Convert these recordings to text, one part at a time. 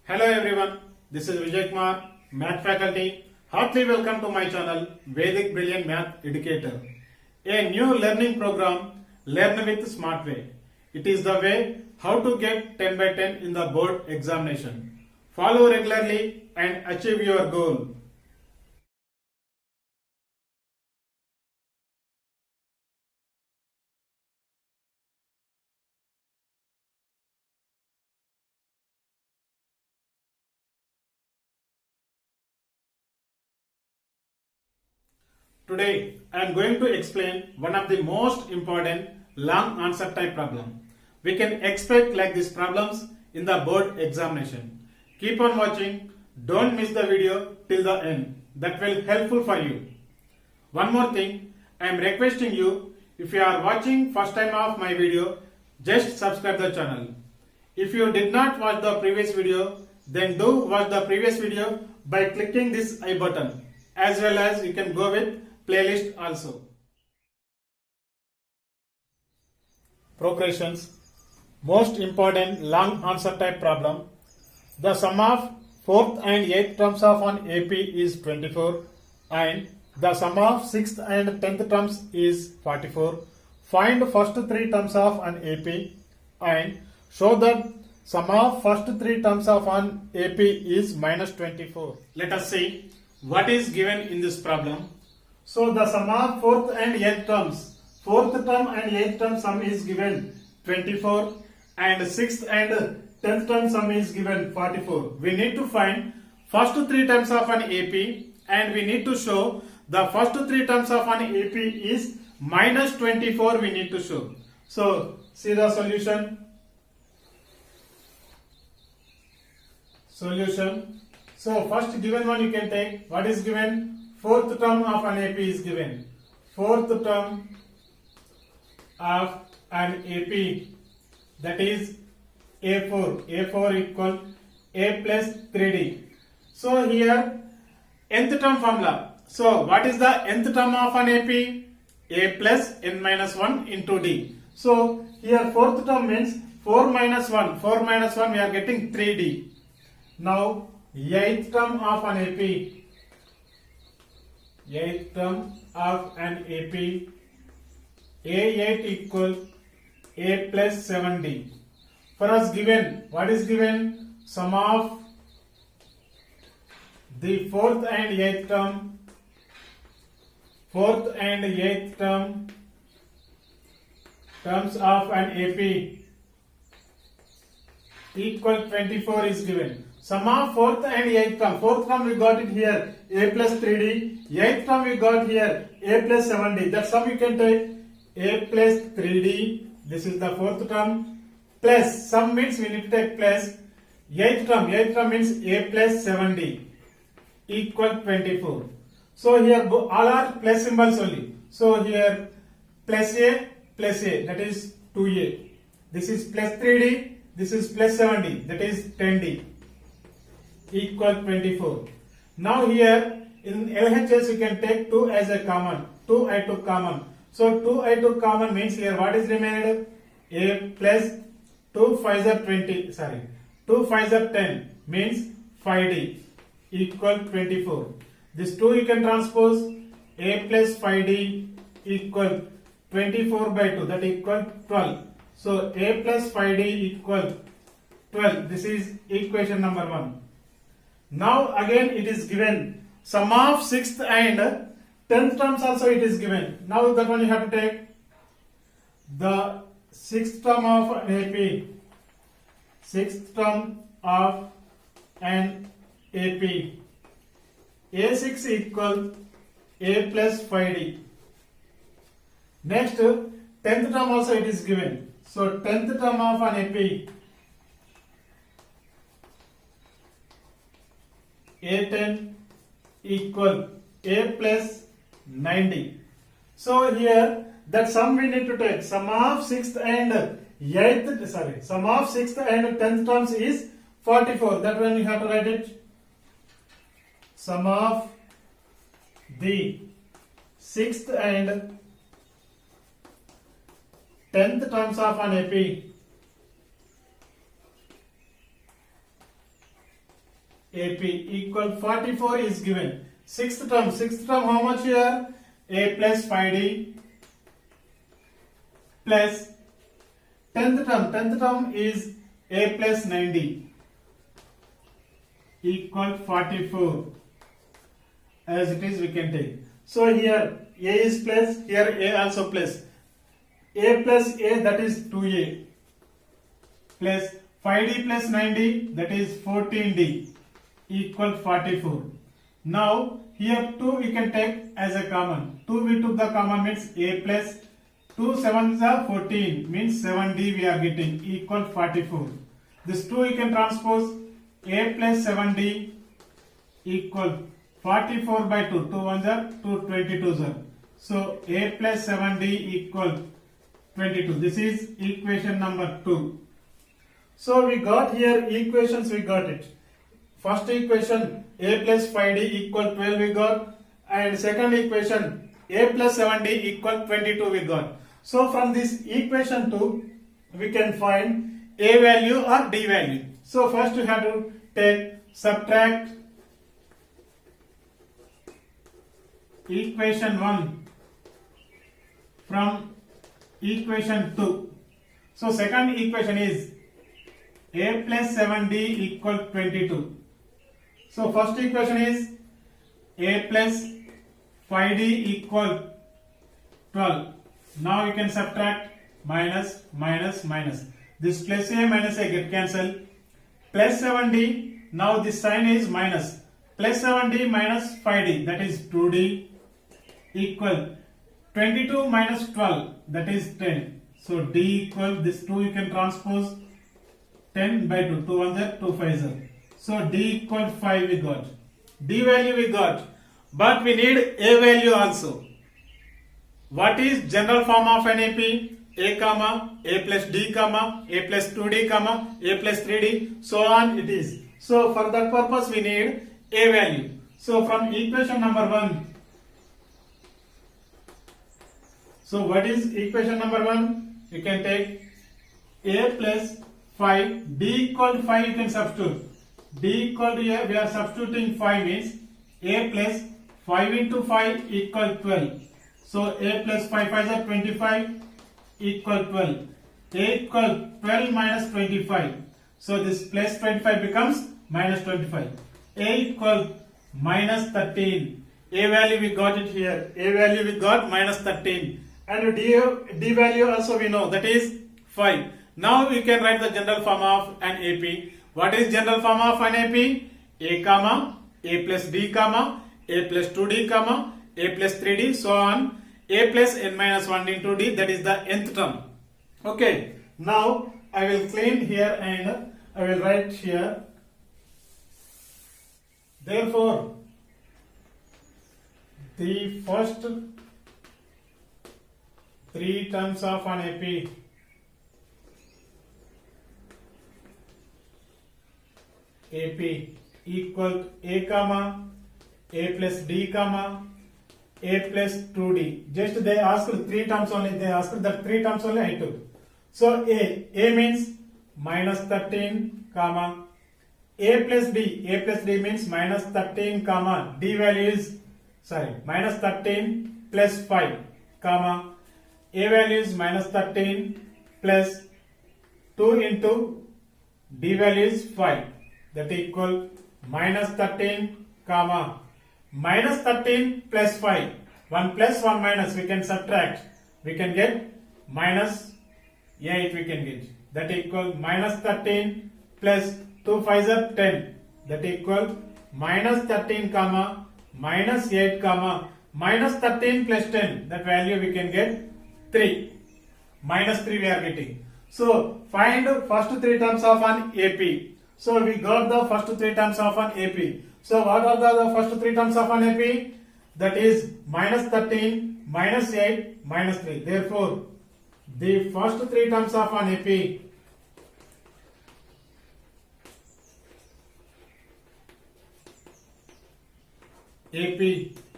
Hello everyone, this is Vijay Kumar, Math faculty. Heartily welcome to my channel Vedic Brilliant Math Educator, a new learning program, Learn with Smart Way. It is the way how to get 10 by 10 in the board examination. Follow regularly and achieve your goal. Today I am going to explain one of the most important long answer type problem. We can expect like these problems in the board examination. Keep on watching, don't miss the video till the end. That will helpful for you. One more thing, I am requesting you, if you are watching first time of my video, just subscribe the channel. If you did not watch the previous video, then do watch the previous video by clicking this I button. As well as you can go with playlist also. Progressions. Most important long answer type problem. The sum of 4th and 8th terms of an AP is 24 and the sum of 6th and 10th terms is 44. Find first 3 terms of an AP and show that sum of first 3 terms of an AP is minus 24. Let us see what is given in this problem. So the sum of 4th and 8th terms, 4th term and 8th term sum is given 24 and 6th and 10th term sum is given 44. We need to find first 3 terms of an AP and we need to show the first 3 terms of an AP is minus 24 we need to show. So see the solution. So first given one you can take. What is given? 4th term of an AP is given. 4th term of an AP, that is A4. A4 equal A plus 3D. So here nth term formula. So what is the nth term of an AP? A plus n minus 1 into D. So here 4th term means 4 minus 1. 4 minus 1 we are getting 3D. Now 8th term of an AP. 8th term of an AP, A8 equal A plus 7D. For us given, what is given? Sum of the 4th and 8th term, 4th and 8th term, terms of an AP equal 24 is given. Sum of 4th and 8th term. 4th term we got it here A plus 3D. 8th term we got here A plus 7D. That sum you can take A plus 3D. This is the 4th term. Plus sum means we need to take plus 8th term. 8th term means A plus 7D equal 24. So here all are plus symbols only. So here plus A that is 2A. This is plus 3D. This is plus 7D, that is 10D equal 24. Now here in LHS you can take 2 as a common. 2 I took common. So 2 I took common means here what is remaining? A plus 2 5s are 20. 2 5s are 10 means 5D equal 24. This 2 you can transpose. A plus 5D equal 24 by 2, that equal 12. So A plus 5D equal 12. This is equation number 1. Now again it is given sum of 6th and 10th terms also it is given. Now that one you have to take the 6th term of an AP. 6th term of an AP. A6 equal A plus 5D. Next 10th term also it is given. So 10th term of an AP A10 equal A plus 90. So here that sum we need to take. Sum of 6th and 8th, sum of 6th and 10th terms is 44. That one you have to write it. Sum of the 6th and 10th terms of an AP AP equal 44 is given. Sixth term how much here? A plus 5D plus 10th term is A plus 9D equal 44. As it is we can take. So here A is plus, here A also plus. A plus A, that is 2A, plus 5D plus 9D, that is 14D equal 44. Now here 2 we can take as a common. 2 we took the common means A plus 2 7s are 14 means 7D we are getting equal 44. This 2 we can transpose. A plus 7D equal 44 by 2. 2 ones are 2, 22s are. So A plus 7D equal 22. This is equation number 2. So we got here equations, we got it. First equation A plus 5D equal 12 we got, and second equation A plus 7D equal 22 we got. So from this equation 2 we can find A value or D value. So first you have to take subtract equation 1 from equation 2. So second equation is A plus 7D equal 22. So first equation is A plus 5D equal 12. Now you can subtract minus. This plus A minus A get cancelled. Plus 7D, now this sign is minus. Plus 7D minus 5D, that is 2D equal 22 minus 12, that is 10. So D equal, this 2 you can transpose 10 by 2. 2 1 are 2 5s are. So D equal 5 we got. D value we got. But we need A value also. What is general form of an AP? A comma, A plus D comma, A plus 2D comma, A plus 3D, so on it is. So for that purpose we need A value. So from equation number 1. So what is equation number 1? You can take A plus 5, D equal to 5 you can substitute. D equal to here we are substituting 5 means A plus 5 into 5 equal 12. So A plus 5 5s are 25 equal 12. A equal 12 minus 25. So this plus 25 becomes minus 25. A equal minus 13. A value we got it here. A value we got minus 13. And D value also we know, that is 5. Now we can write the general form of an AP. What is general form of an AP? A comma, A plus D comma, A plus 2D comma, A plus 3D, so on. A plus n minus 1 into D, that is the nth term. Okay, now I will clean here and I will write here. Therefore, the first 3 terms of an AP equal A comma, A plus D comma, A plus 2D. Just they asked 3 terms only. They asked that 3 terms only I took. So A means minus 13 comma A plus D. A plus D means minus 13 comma D value is minus 13 plus 5 comma A value is minus 13 plus 2 into D value is 5. That equal minus 13 comma minus 13 plus 5. 1 plus 1 minus we can subtract. We can get minus 8 we can get. That equal minus 13 plus 2 5s are 10. That equal minus 13 comma minus 8 comma minus 13 plus 10. That value we can get 3. Minus 3 we are getting. So find first 3 terms of an AP. So we got the first 3 terms of an AP. So what are the first 3 terms of an AP? That is minus 13, minus 8, minus 3. Therefore, the first 3 terms of an AP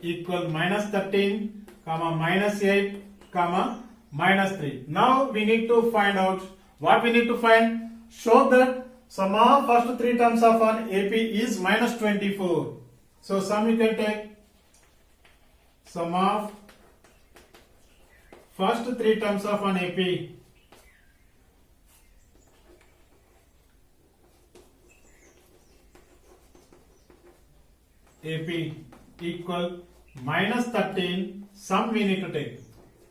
equal minus 13, comma minus 8, comma minus 3. Now we need to find out what we need to find. Show that sum of first three terms of an AP is minus 24. So sum you can take sum of first three terms of an AP equal minus 13, sum we need to take,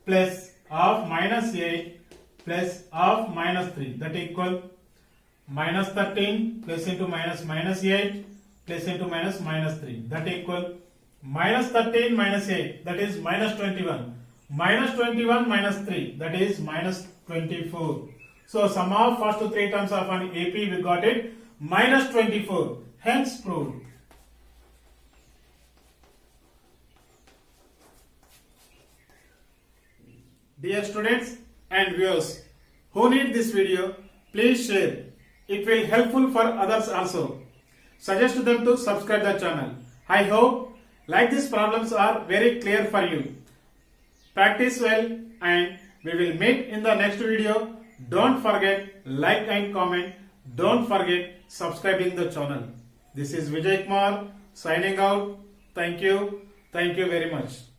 plus of minus 8 plus of minus 3, that equal minus 13 plus into minus minus 8 plus into minus minus 3, that equal minus 13 minus 8, that is minus 21, minus 21 minus 3, that is minus 24. So sum of first three terms of an AP we got it minus 24, hence proved. Dear students and viewers who need this video, please share. It will helpful for others also. Suggest them to subscribe the channel. I hope like these problems are very clear for you. Practice well and we will meet in the next video. Don't forget like and comment. Don't forget subscribing the channel. This is Vijay Kumar signing out. Thank you. Thank you very much.